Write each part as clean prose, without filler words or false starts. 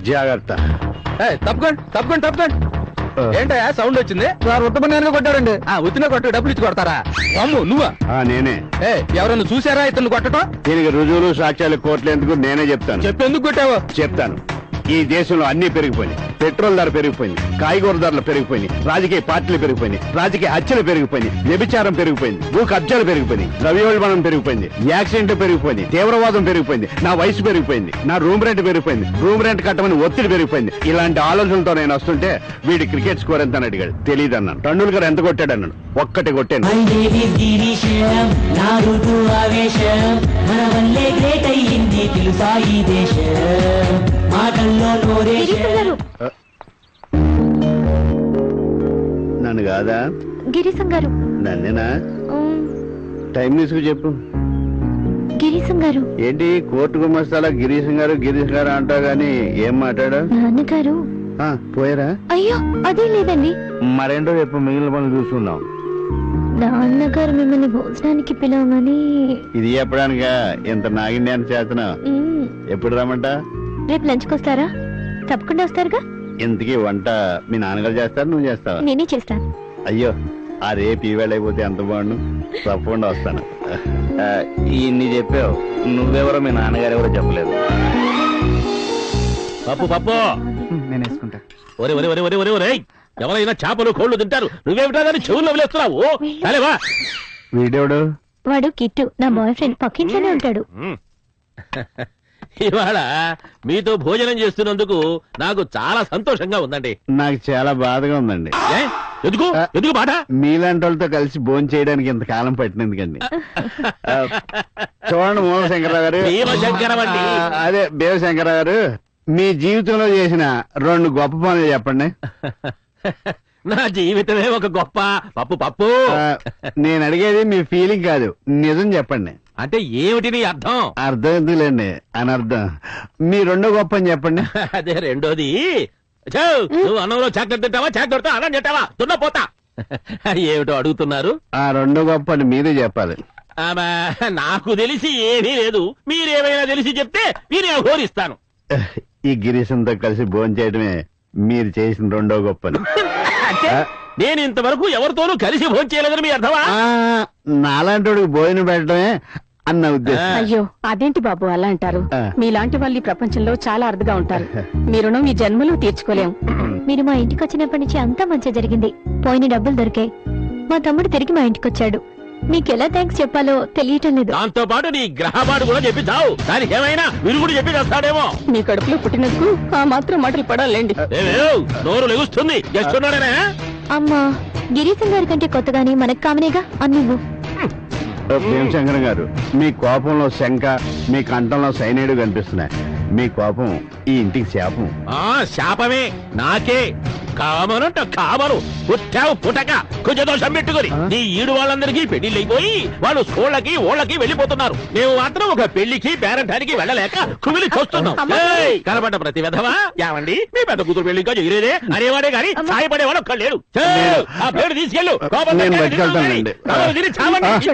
జాగ్రత్త. తప్పకండి తప్పకండి తప్పకండి. ఏంటయ్యా సౌండ్ వచ్చింది? సార్ ఉత్తమనే కొట్టాడండి. ఉత్తిన కొట్టు డబ్బులు ఇచ్చి కొడతారా? అమ్ము నువ్వా? నేనే. ఎవరన్నా చూసారా ఇతను కొట్టడం? దీనికి రుజువులు సాక్ష్యాలు కోర్టులు ఎందుకు నేనే చెప్తాను. చెప్పేందుకు కొట్టావు? చెప్తాను. ఈ దేశంలో అన్ని పెరిగిపోయినాయి. పెట్రోల్ ధర పెరిగిపోయింది, కాయగూర ధరలు పెరిగిపోయినాయి, రాజకీయ పార్టీలు పెరిగిపోయినాయి, రాజకీయ హత్యలు పెరిగిపోయినాయి, వ్యభిచారం పెరిగిపోయింది, భూ కబ్జాలు పెరిగిపోయినాయి, ద్రవ్యోల్బణం పెరిగిపోయింది, యాక్సిడెంట్లు పెరిగిపోయింది, తీవ్రవాదం పెరిగిపోయింది, నా వయసు పెరిగిపోయింది, నా రూమ్ రెంట్ పెరిగిపోయింది, రూమ్ రెంట్ కట్టమని ఒత్తిడి పెరిగిపోయింది. ఇలాంటి ఆలోచనలతో నేను వస్తుంటే వీడి క్రికెట్ స్కోర్ ఎంత అని అడిగాడు. తెలియదు అన్నాను. టండూల్కర్ ఎంత కొట్టాడు అన్నాడు. ఒక్కటి కొట్టాను. నన్ను కాదా? గిరీశం గారు. నన్నేనా? టైం తీసుకు చెప్పు. గిరీశం గారు. ఏంటి కోర్టు గుమస్తాలా గిరీశం గారు గిరీశం గారు అంటావు గాని ఏం మాట్లాడా? నాన్నగారు పోయారా? అయ్యో అదే లేదండి. మరేంటో చెప్పు, మిగిలిన పనులు చూసుకుందాం. నాన్నగారు మిమ్మల్ని భోజనానికి పిలవమని. ఇది చెప్పడానికా ఇంత నాగిన్యాన్ని చేస్తున్నావు? ఎప్పుడు రమ్మంట? రేపు లంచ్కి వస్తారా? తప్పకుండా వస్తారుగా. ఇంతకీ వంట మీ నాన్నగారు చేస్తారు, నువ్వు చేస్తావా? నేనే చేస్తాను. అయ్యో ఆ రేపు ఈవేళ అయిపోతే ఎంత బాగుండు. తప్పకుండా వస్తాను. ఇన్ని చెప్పావు, నువ్వెవరో మీ నాన్నగారు ఎవరో చెప్పలేదు. పప్పు పప్పు నేను వేసుకుంటా. ఒరే ఒరే ఒరే ఒరే ఒరే ఒరే ఎవరైనా చేపలు కోళ్లు తింటారు, నువ్వేమిటా దాన్ని చెవుల్లో వదిలేస్తున్నావు? సరేవా? వీడెవడు? వాడు కిట్టు, నా బాయ్ ఫ్రెండ్. పక్కింట్లోనే ఉంటాడు. ఇవాళ మీతో భోజనం చేస్తున్నందుకు నాకు చాలా సంతోషంగా ఉందండి. నాకు చాలా బాధగా ఉందండి. ఎందుకు ఎందుకు బాధ? మీలాంటి వాళ్ళతో కలిసి భోజనం చేయడానికి ఇంతకాలం పట్టినందుకండి. చూడండి మూలశంకరరావు గారు, భీమశంకరం అండి. అదే భీమశంకరరావు గారు, మీ జీవితంలో చేసిన 2 గొప్ప పనులు చెప్పండి. నా జీవితమే ఒక గొప్ప పప్పు పప్పు. నేను అడిగేది మీ ఫీలింగ్ కాదు, నిజం చెప్పండి. అంటే ఏమిటి నీ అర్థం? అర్థం ఎందుకులేండి, అనర్థం. మీ 2 గొప్ప అని చెప్పండి. అదే రెండోది. నువ్వు అన్నంలో చాక్లెట్ తింటావా, చాక్లెట్తో అన్నం తింటావా? తున్నపోతా. ఏమిటో అడుగుతున్నారు? ఆ 2 గొప్ప అని మీరే చెప్పాలి. నాకు తెలిసి ఏమీ లేదు. మీరేమైనా తెలిసి చెప్తే మీరే ఘోరిస్తాను. ఈ గిరీశంతో కలిసి భోజనం చేయడమే మీరు చేసిన 2 గొప్ప అని. నేను ఇంతవరకు ఎవరితోనూ కలిసి భోజనం చేయలేదని మీ అర్థమా? నాలాంటి భోజనం పెట్టడమే అన్న ఉద్దేశం. అయ్యో అదేంటి బాబు అలా అంటారు? మీలాంటి వాళ్ళు ఈ ప్రపంచంలో చాలా అరుదుగా ఉంటారు. మీ రుణం ఈ జన్మలో తీర్చుకోలేం. మీరు మా ఇంటికి వచ్చినప్పటి నుంచి అంతా మంచి జరిగింది. పోయిన డబ్బులు దొరికాయి. మా తమ్ముడు తిరిగి మా ఇంటికి వచ్చాడు. మీకెలా థ్యాంక్స్ చెప్పాలో తెలియటం లేదు. దాంతో పాటు నీ గ్రహపాటు కూడా చెప్పి చావు. దానికి ఏమైనా విరుగుడు చెప్పి చేస్తాడేమో. మీ కడుపులో పుట్టినందుకు ఆ మాత్రం మాటలు పడాలండి. నోరు లెగుస్తుంది. చేస్తున్నాడనే. అమ్మా, గిరీశం గారి కంటే కొత్తగానే మనకు కామనేగా అన్నువ్వు. భీమశంకరం గారు, మీ కోపంలో శంక, మీ కంఠంలో సైనైడ్ కనిపిస్తున్నాయి. మీ కోపం ఈ ఇంటికి శాపం. శాపమే నాకే. కామనంట కామను పుట్టావు పుటక కొంచెం దోషం పెట్టుకుని నీ ఈడు వాళ్ళందరికీ పెళ్లిళ్ళు అయిపోయి వాళ్ళు స్కూళ్ళకి ఓళ్ళకి వెళ్ళిపోతున్నారు. మేము మాత్రం ఒక పెళ్లికి పేరంటానికి వెళ్ళలేక కుమిలి చూస్తున్నాం. కనబడ్డ ప్రతి విధవా ఏమండి మీ పెద్ద కూతురు పెళ్లి ఇంకా చేయలేదే అనేవాడే గాని సాయపడేవాడు ఒక్క లేడు. ఆ పేరు తీసుకెళ్ళు.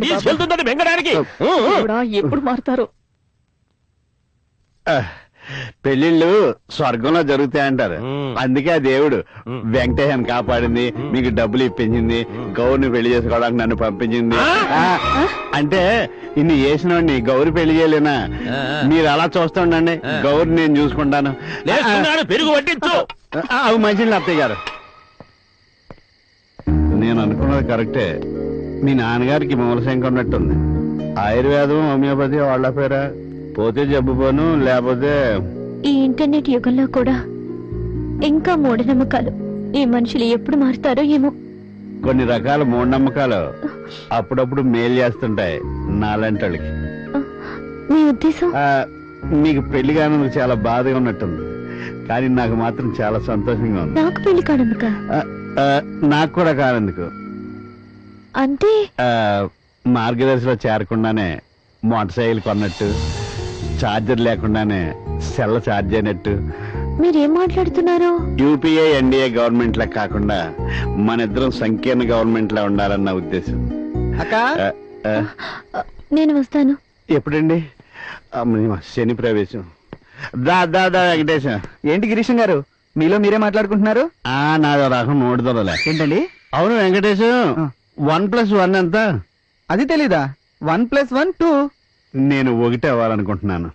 తీసుకెళ్తుందని బెంగడానికి ఎప్పుడు మారుతారు? పెళ్లిళ్ళు స్వర్గంలో జరుగుతాయంటారు. అందుకే ఆ దేవుడు వెంకటేశాన్ని కాపాడింది, మీకు డబ్బులు ఇప్పించింది, గౌరిని పెళ్లి చేసుకోవడానికి నన్ను పంపించింది. అంటే ఇన్ని చేసినవాడిని గౌరి పెళ్లి చేయలేనా? మీరు అలా చూస్తుండండి, గౌరి నేను చూసుకుంటాను. పెరుగు పట్టించు. అవి మంచిది అత్తయ్య గారు. నేను అనుకున్నది కరెక్టే. మీ నాన్నగారికి మూలశంక ఉన్నట్టుంది. ఆయుర్వేదం హోమియోపతి వాళ్ళ పేరా? పోతే జబ్బు పోను, లేకపోతే. ఈ ఇంటర్నెట్ యుగంలో కూడా ఇంకా మూఢనమ్మకాలు. ఈ మనుషులు ఎప్పుడు మారుతారో ఏమో. కొన్ని రకాల మూఢనమ్మకాలు అప్పుడప్పుడు మేలు చేస్తుంటాయి నాలాంటి వాళ్ళకి. మీ ఉద్దేశం? మీకు పెళ్లి కానందుకు చాలా బాధగా ఉన్నట్టుంది, కానీ నాకు మాత్రం చాలా సంతోషంగా ఉంది. నాకు పెళ్లి కానందుక? నాకు కూడా కానందుకు. అంటే మార్గదర్శిలో చేరకుండానే మోటార్ సైకిల్ కొన్నట్టు, ఛార్జర్ లేకుండానే సెల్ ఛార్జ్ అయినట్టు. మీరేం మాట్లాడుతున్నారు? యూపీఏ ఎన్డీఏ గవర్నమెంట్ లా కాకుండా మన ఇద్దరం సంకీర్ణ గవర్నమెంట్ లా ఉండాలన్న ఉద్దేశం. నేను వస్తాను. ఎప్పుడండి? శని ప్రవేశం. దా దా దా వెంకటేశం. ఏంటి గిరీశం గారు మీలో మీరే మాట్లాడుకుంటున్నారు? నాది రకం నోడుదలే. ఏంటండి? అవును వెంకటేశం, 1+1 ఎంత? అది తెలీదా? 1+1 2. నేను 1 అవ్వాలనుకుంటున్నాను.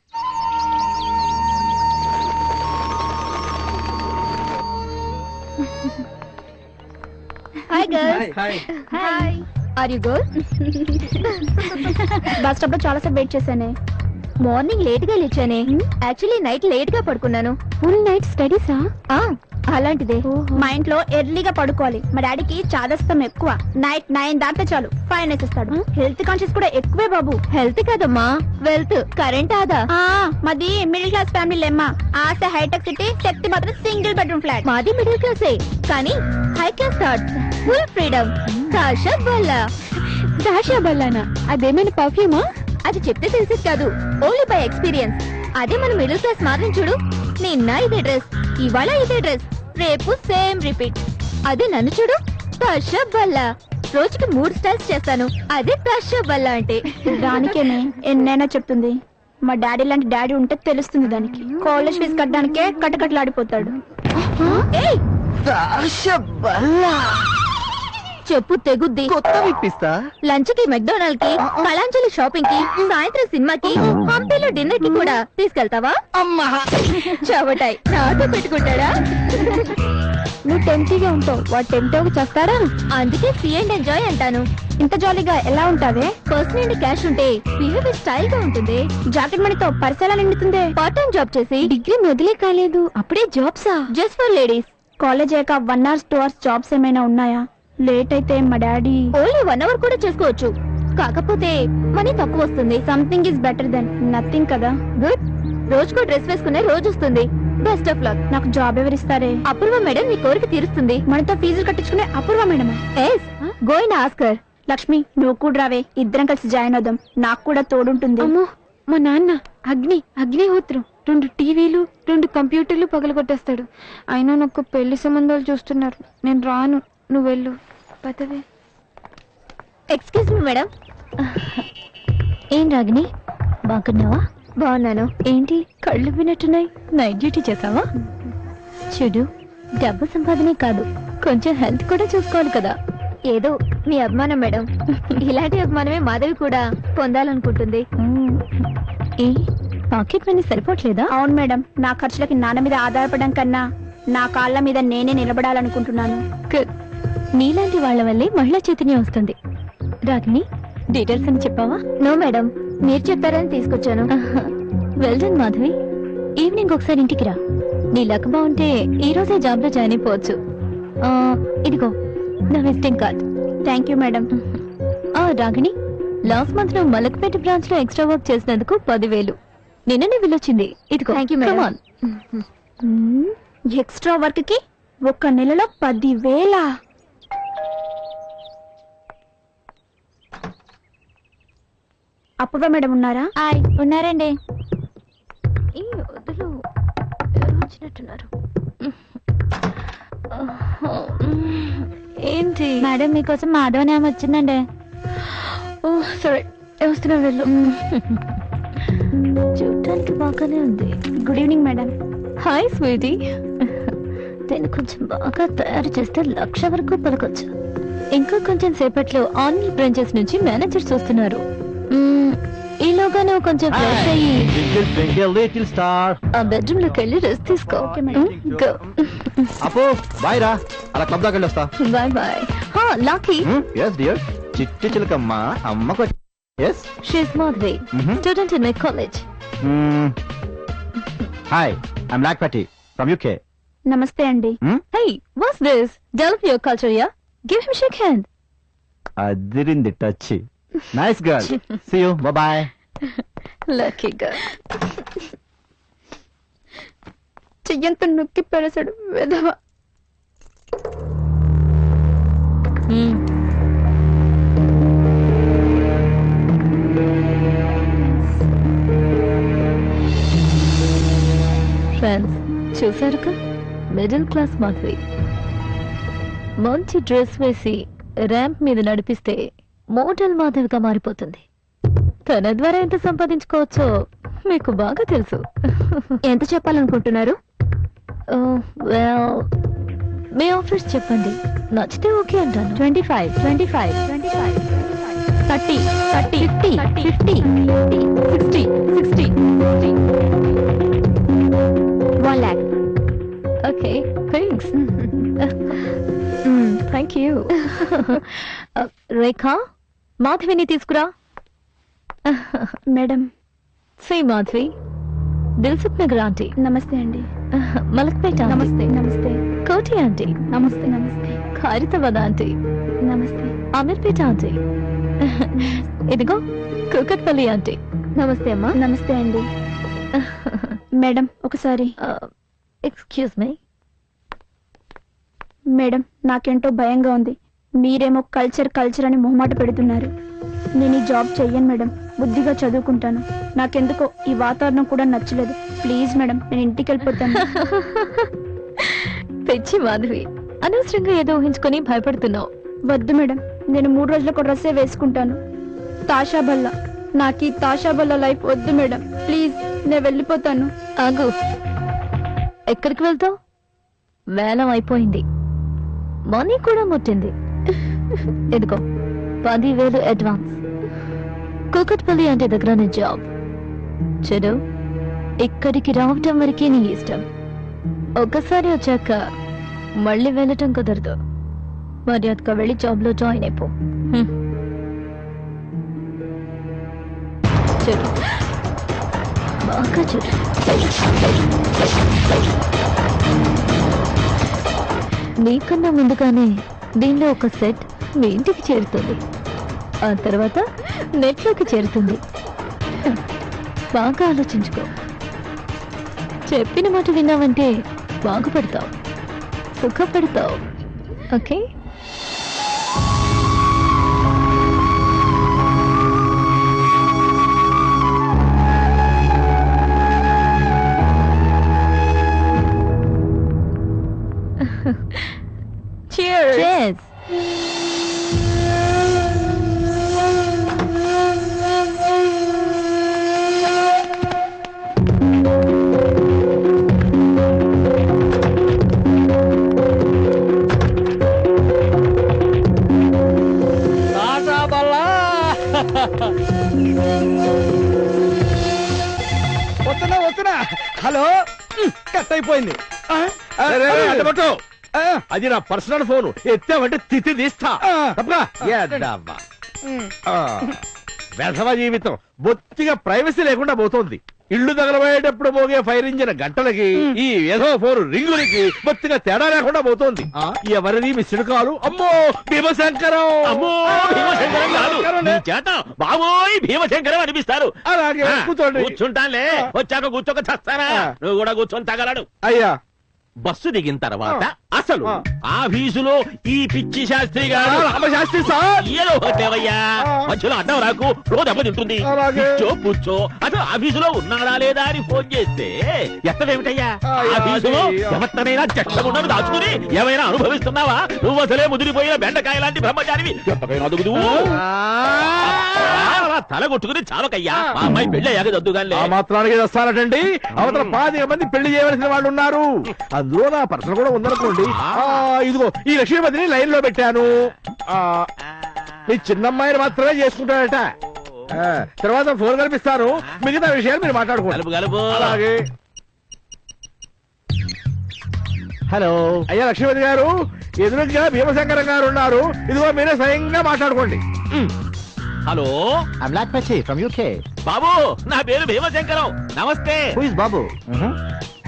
Hi girls. Hi. Are you good? Bus stop లో చాలా సేపు వెయిట్ చేశానే. మార్నింగ్ లేట్ గా లేచానే. యాక్చువల్లీ నైట్ లేట్ గా పడుకున్నాను. ఫుల్ నైట్ స్టడీసా? అలాంటిదే. మా ఇంట్లో ఎర్లీగా పడుకోవాలి. మా డాడీకి చాదస్తం ఎక్కువ. నైట్ 9 దాటితే చాలు ఫైన్ వేసేస్తాడు. హెల్త్ కాన్షియస్ కూడా ఎక్కువే బాబు. హెల్త్ కదమ్మా, వెల్త్, కరెంట్ ఆదా. మాది మిడిల్ క్లాస్ ఫ్యామిలీ లేమ్మా. ఆశ హైటెక్ సిటీ, శక్తి మాత్రం సింగిల్ బెడ్రూమ్ ఫ్లాట్. మాది మిడిల్ క్లాసే కానీ high class thoughts, full freedom. Dasha Balla. Dasha బల్లానా? అదేమైనా పర్ఫ్యూమా? అది చెప్తే తెలిసేది కాదు, ఓన్లీ బై ఎక్స్పీరియన్స్. అదే మన మిడిల్ క్లాస్ మాత్రం చూడు. నిన్న ఇదే డ్రెస్, ఇవాళ ఇదే డ్రెస్, రేపు సేమ్ రిపీట్. అదే నన్ను చూడు, దాషా బల్లా. రోజుకి 3 స్టైల్స్ చేస్తాను. అదే దాషా బల్లా అంటే. దానికేనే ఎన్నైనా చెప్తుంది. మా డాడీ లాంటి డాడీ ఉంటే తెలుస్తుంది దానికి. కాలేజ్ ఫీజు కట్టడానికే కట్టకట్లాడిపోతాడు. ఏయ్, దాషబల్లా. చెప్పు తెగుద్ది. కొత్త విప్పిస్తా. లంచ్ కి మెక్డొనాల్డ్ కి, కళాంజలి షాపింగ్ కి, సాయంత్రం సినిమాకి, హంపీలో డిన్నర్ కి కూడా తీసుకెళ్తావా? అమ్మా చవటాయ్ నాతో పెట్టుకుంటాడా? నువ్వు టెంప్టీగా ఉంటావు, వాడు టెంప్టీగా చేస్తాడా? అందుకే సీ అండ్ ఎంజాయ్ అంటాను. ఇంత జాలీగా ఎలా ఉంటావే? పర్స్ నుండి క్యాష్ ఉంటే బిహేవియర్ స్టైల్ గా ఉంటుంది. జాకెట్ మనీతో పరిసరాలు నిండుతుంది. పార్ట్ టైం జాబ్ చేసి డిగ్రీ మొదలే కాలేదు, అప్పుడే జాబ్సా? Just for ladies. కాలేజ్ అయ్యాక 1 hour 2 hours జాబ్స్ ఏమైనా ఉన్నాయా? లేట్ అయితే మా డాడీ ఓన్లీ 1 hour కూడా చేసుకోవచ్చు, కాకపోతే మనీ తక్కువ వస్తుంది. Something is better than nothing కదా. గుడ్. రోజుకో డ్రెస్ వేసుకునే రోజు వస్తుంది. Best of luck. నాకు జాబ్ ఎవరిస్తారే? అపూర్వ మేడం మీ కోరిక తీరుస్తుంది. మనతో ఫీజులు కట్టించుకునే Apoorva madam. Yes, go and ask her. Lakshmi, నువ్వు కూడా రావే, ఇద్దరం కలిసి జాయిన్ అవుదాం. నాకు కూడా తోడుంటుంది. అమ్మో, మా నాన్న అగ్నిహోత్రం 2 టీవీలు 2 కంప్యూటర్లు పగలగొట్టేస్తాడు. అయినా నాకు పెళ్లి సంబంధాలు చూస్తున్నారు. నేను రాను, నువ్వు వెళ్ళు. పదవే. Excuse me madam. ఏం రాగిని, బాగున్నావా? బాగున్నాను. ఏంటి కళ్ళు వినట్టున్నాయి? నైట్ డ్యూటీ చేసావా? చూడు, డబ్బు సంపాదనే కాదు, కొంచెం హెల్త్ కూడా చూసుకోవాలి కదా. ఏదో మీ అభిమానం మేడం. ఇలాంటి అభిమానమే మాధవి కూడా పొందాలనుకుంటుంది. ఏ పాకెట్ మనీ సరిపోవట్లేదా? అవును మేడం, నా ఖర్చులకి నాన్న మీద ఆధారపడడం కన్నా నా కాళ్ళ మీద నేనే నిలబడాలనుకుంటున్నాను. Good. నీలాంటి వాళ్ళ వల్లే మహిళా చైతన్యం వస్తుంది. రాగిని, డీటెయిల్స్ అని చెప్పావా? నో మేడం, మీరు చెప్పారని తీసుకొచ్చాను. Well done Madhavi. ఈవినింగ్ ఒకసారి ఇంటికి రా. నీ లక్ బాగుంటే ఈ రోజే జాబ్ లో జాయిన్ అయిపోవచ్చు. ఇదిగో నా visiting card. Thank you madam. Ragini, last month లో మలక్పేట బ్రాంచ్ లో ఎక్స్ట్రా వర్క్ చేసినందుకు 10,000 నిన్ననే వెళ్ళొచ్చింది. ఇదిగో. Thank you madam. Extra work కి 1 నెలలో 10,000. అపూర్వ మేడం ఉన్నారా? ఉన్నారండి. ఈ వదులు, ఎవరు వచ్చినట్టున్నారు. ఏంటి మేడం, మీకోసం మాధవని ఆమె వచ్చిందండి. ఓ సరే, వస్తున్నా, వెళ్ళు. చూడటానికి బాగానే ఉంది. Good evening madam. Hi sweetie. దీన్ని కొంచెం బాగా తయారు చేస్తే 1,00,000 వరకు పలకొచ్చు. ఇంకా కొంచెం సేపట్లో ఆన్లైన్ బ్రాంచెస్ నుంచి మేనేజర్స్ వస్తున్నారు. ఈలోగా నువ్వు కొంచెం ఫ్రెష్ అయ్యి ఆ బెడ్రూమ్ లోకి వెళ్ళి రెస్ట్ తీసుకో. అపో బాయ్ రా, అలా క్లబ్ దాకా వెళ్ళొస్తా. Bye bye. లాకీ. Yes dear. చిట్టి చిలకమ్మ అమ్మకు. Yes, she's Madhavi, student in my college. Hi, I'm Lakpati from UK. నమస్తే అండి. Hey, what's this? Develop your culture, yeah? Give him shake hand. అదిరింది touch. Nice girl. See you, bye boy. Lucky girl. చెయ్యంత నొక్కి పెరసాడు వెధవ. ఫ్రెండ్స్, చూసారుగా, middle class Madhavi మంచి dress వేసి ర్యాంప్ మీద నడిపిస్తే మోడల్ మాధవిగా మారిపోతుంది. తన ద్వారా ఎంత సంపాదించుకోవచ్చో మీకు బాగా తెలుసు. ఎంత చెప్పాలనుకుంటున్నారు? మీ ఆఫర్స్ చెప్పండి, నచ్చితే ఓకే అంటాను. 25, 25, 25, 30, 30, 50, 50, 60, 60, 1 lakh. Okay, thanks. Thank you. Rekha, మాధవిని తీసుకురా. Madam. Sri Madhavi, Dilsukhnagar aunty. నమస్తే అండి. మలక్పేట ఆంటీ. నమస్తే. నమస్తే. కోటి ఆంటీ. నమస్తే. నమస్తే. ఖైరతాబాద్ ఆంటీ. నమస్తే. అమీర్పేట ఆంటీ. ఇదిగో కూకట్పల్లి ఆంటీ. నమస్తే అమ్మా. నమస్తే అండి. మేడం ఒకసారి. Excuse me. మేడం, నాకేంటో భయంగా ఉంది. మీరేమో కల్చర్ అని మొహమాట పెడుతున్నారు. నేను ఈ జాబ్ చెయ్యను మేడం. బుద్ధిగా చదువుకుంటాను. నాకెందుకో ఈ వాతావరణం కూడా నచ్చలేదు. ప్లీజ్ మేడం, నేను ఇంటికి వెళ్ళిపోతాను. తెచ్చి మాధవి, అనవసరంగా ఏదో ఊహించుకొని భయపడుతున్నావు. వద్దు మేడం, నేను 3 రోజులకు డ్రెస్సే వేసుకుంటాను. తాషా బల్లా, నాకు ఈ తాషా బల్లా లైఫ్ వద్దు మేడం. ప్లీజ్, నేను వెళ్ళిపోతాను. ఆగు. ఎక్కడికి వెళ్తావు? వేలం అయిపోయింది, మనీ కూడా ముట్టింది. ఇదిగో 10,000 అడ్వాన్స్. కూకట్పల్లి అంటే దగ్గరనే జాబ్. చెడు, ఇక్కడికి రావటం వరకే నీ ఇష్టం. ఒక్కసారి వచ్చాక మళ్ళీ వెళ్ళటం కుదరదు. మర్యాదగా వెళ్ళి జాబ్ లో జాయిన్ అయిపో. చెడు, బాగా చెడు. నీకన్నా ముందుగానే దీనిలో ఒక సెట్ మీ ఇంటికి చేరుతుంది. ఆ తర్వాత నెట్లోకి చేరుతుంది. బాగా ఆలోచించుకో. చెప్పిన మాట విన్నావంటే బాగుపడతావు, సుఖపడతావు. ఓకే? Cheers. Cheers. వస్తున్నా. హలో, కట్ అయిపోయింది. అది నా పర్సనల్ ఫోన్. ఎత్తామంటే తిత్తి తీస్తా. వెధవ జీవితం బొత్తిగా ప్రైవసీ లేకుండా పోతోంది. ఇల్లు తగలబోయేటప్పుడు మోగే ఫైర్ ఇంజిన్ గంటలకి ఈ ఏదో ఫోన్ రింగులకి బొత్తిగా తేడా లేకుండా పోతోంది. ఎవరిది మిస్డ్ కాలు? అమ్మో భీమశంకరం. అమ్మో భీమశంకరం కాదు, నీ చేత బాబోయ్ భీమశంకరం అనిపిస్తారు. అలాగే కూర్చోండి. కూర్చుంటానులే, వచ్చాక కూర్చోక చస్తానా? నువ్వు కూడా కూర్చొని తగలడు. అయ్యా, బస్సు దిగిన తర్వాత అసలు ఆఫీసులో ఈ పిచ్చి శాస్త్రి గారు రామశాస్త్రి సార్ ఏదో ఒకటేవయ్యా, మధ్యలో అడ్డం రాకు, రోజు దెబ్బతింటుంది. కూర్చో. అసలు ఆఫీసులో ఉన్నాడా లేదా అని ఫోన్ చేస్తే ఎత్తడేమిటయ్యా? ఆఫీసులో ఎవరినైనా చెట్టమున్నది దాచుకుని ఏమైనా అనుభవిస్తున్నావా? నువ్వు అసలే ముదిరిపోయిన బెండకాయ లాంటి బ్రహ్మచారివి. ఎంతకైనా అదుగుదు. తల కొట్టుకుని చావకయ్యా. మా అమ్మాయి పెళ్లి అయ్యాక దద్దుగానే ఆ మాత్రానికి వస్తారటండి. అవతల 10 మంది పెళ్లి చేయవలసిన వాళ్ళు ఉన్నారు. అందులో నా పర్సన్ కూడా ఉందనుకోండి. ఇదిగో ఈ లక్ష్మీపతిని లైన్ లో పెట్టాను. మీ చిన్నమ్మాయిని మాత్రమే చేసుకుంటాడట. తర్వాత ఫోన్ కల్పిస్తాను, మిగతా విషయాలు మీరు మాట్లాడుకోండి. అలాగే. హలో. అయ్యా లక్ష్మీపతి గారు, ఎదురుగా భీమశంకరం గారు ఉన్నారు. ఇదిగో మీరే స్వయంగా మాట్లాడుకోండి. Hello, I'm Black Patchy from UK. బాబు, నా పేరు భీమశంకరం. నమస్తే. Who is Babu?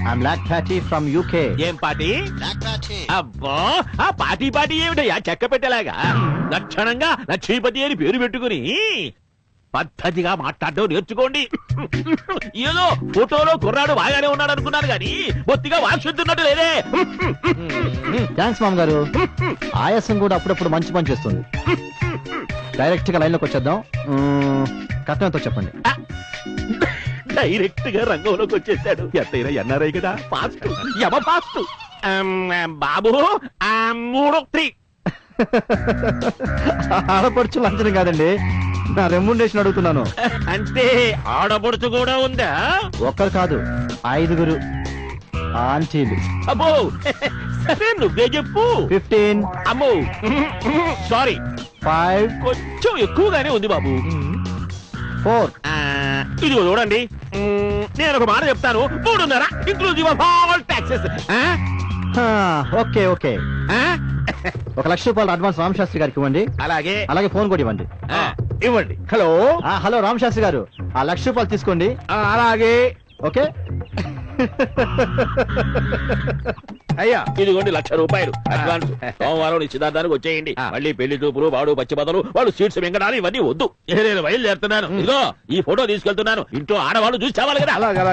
I'm Black Patchy from UK. ఏం పార్టీ? అబ్బా, ఆ పార్టీ ఏమిటయ్యా చెక్క పెట్టేలాగా? లక్షణంగా లక్ష్మీపతి అని పేరు పెట్టుకుని పద్ధతిగా మాట్లాడడం నేర్చుకోండి. ఏదో ఫోటోలో కుర్రాడు బాగానే ఉన్నాడు అనుకున్నాను కానీ బొత్తిగా వాక్శుద్ధున్నట్టు లేదే. థ్యాంక్స్ మామ్ గారు. ఆయాసం కూడా అప్పుడప్పుడు మంచి పని చేస్తుంది. డైరెక్ట్ గా లైన్ లోకి వచ్చేద్దాం. కట్నంతో చెప్పండి. డైరెక్ట్ గా రంగంలోకి వచ్చేసాడు. ఎంతైనా ఎన్ఆర్ఐ కదా, ఫాస్ట్ యమ ఫాస్ట్. బాబు 3, 3. ఆడపడుచు లంచనం కాదండి, నా రెమ్యునరేషన్ అడుగుతున్నాను. అంటే ఆడపడుచు కూడా ఉందా? ఒక్కరు కాదు, 5 ఆంటీలు. అబ్బో సరే నువ్వే చెప్పు. 15, అమ్మో సారీ 5, కొంచెం ఎక్కువగానే ఉంది బాబు. 4. ఇదిగో చూడండి, నేను ఒక మాట చెప్తాను. 3.5 inclusive of all taxes. Okay okay, 1 లక్ష రూపాయలు అడ్వాన్స్ రామశాస్త్రి గారికి ఇవ్వండి. అలాగే అలాగే ఫోన్ కూడా ఇవ్వండి. ఇవ్వండి. హలో హలో రామశాస్త్రి గారు, ఆ 1 లక్ష రూపాయలు తీసుకోండి. అలాగే ఓకే. అయ్యా ఇదిగోండి 1 లక్ష రూపాయలు అడ్వాన్స్. సోమవారం నిశ్చితార్థానికి వచ్చేయండి. మళ్ళీ పెళ్లి చూపులు, వాడు పచ్చి బదులు, వాళ్ళు సీట్స్ వెంకడాలు ఇవన్నీ వద్దు. నేను బయలుదేరుతున్నాను. ఇదిగో ఈ ఫోటో తీసుకెళ్తున్నాను. ఇంట్లో ఆడవాళ్ళు చూసి చావాలి కదా.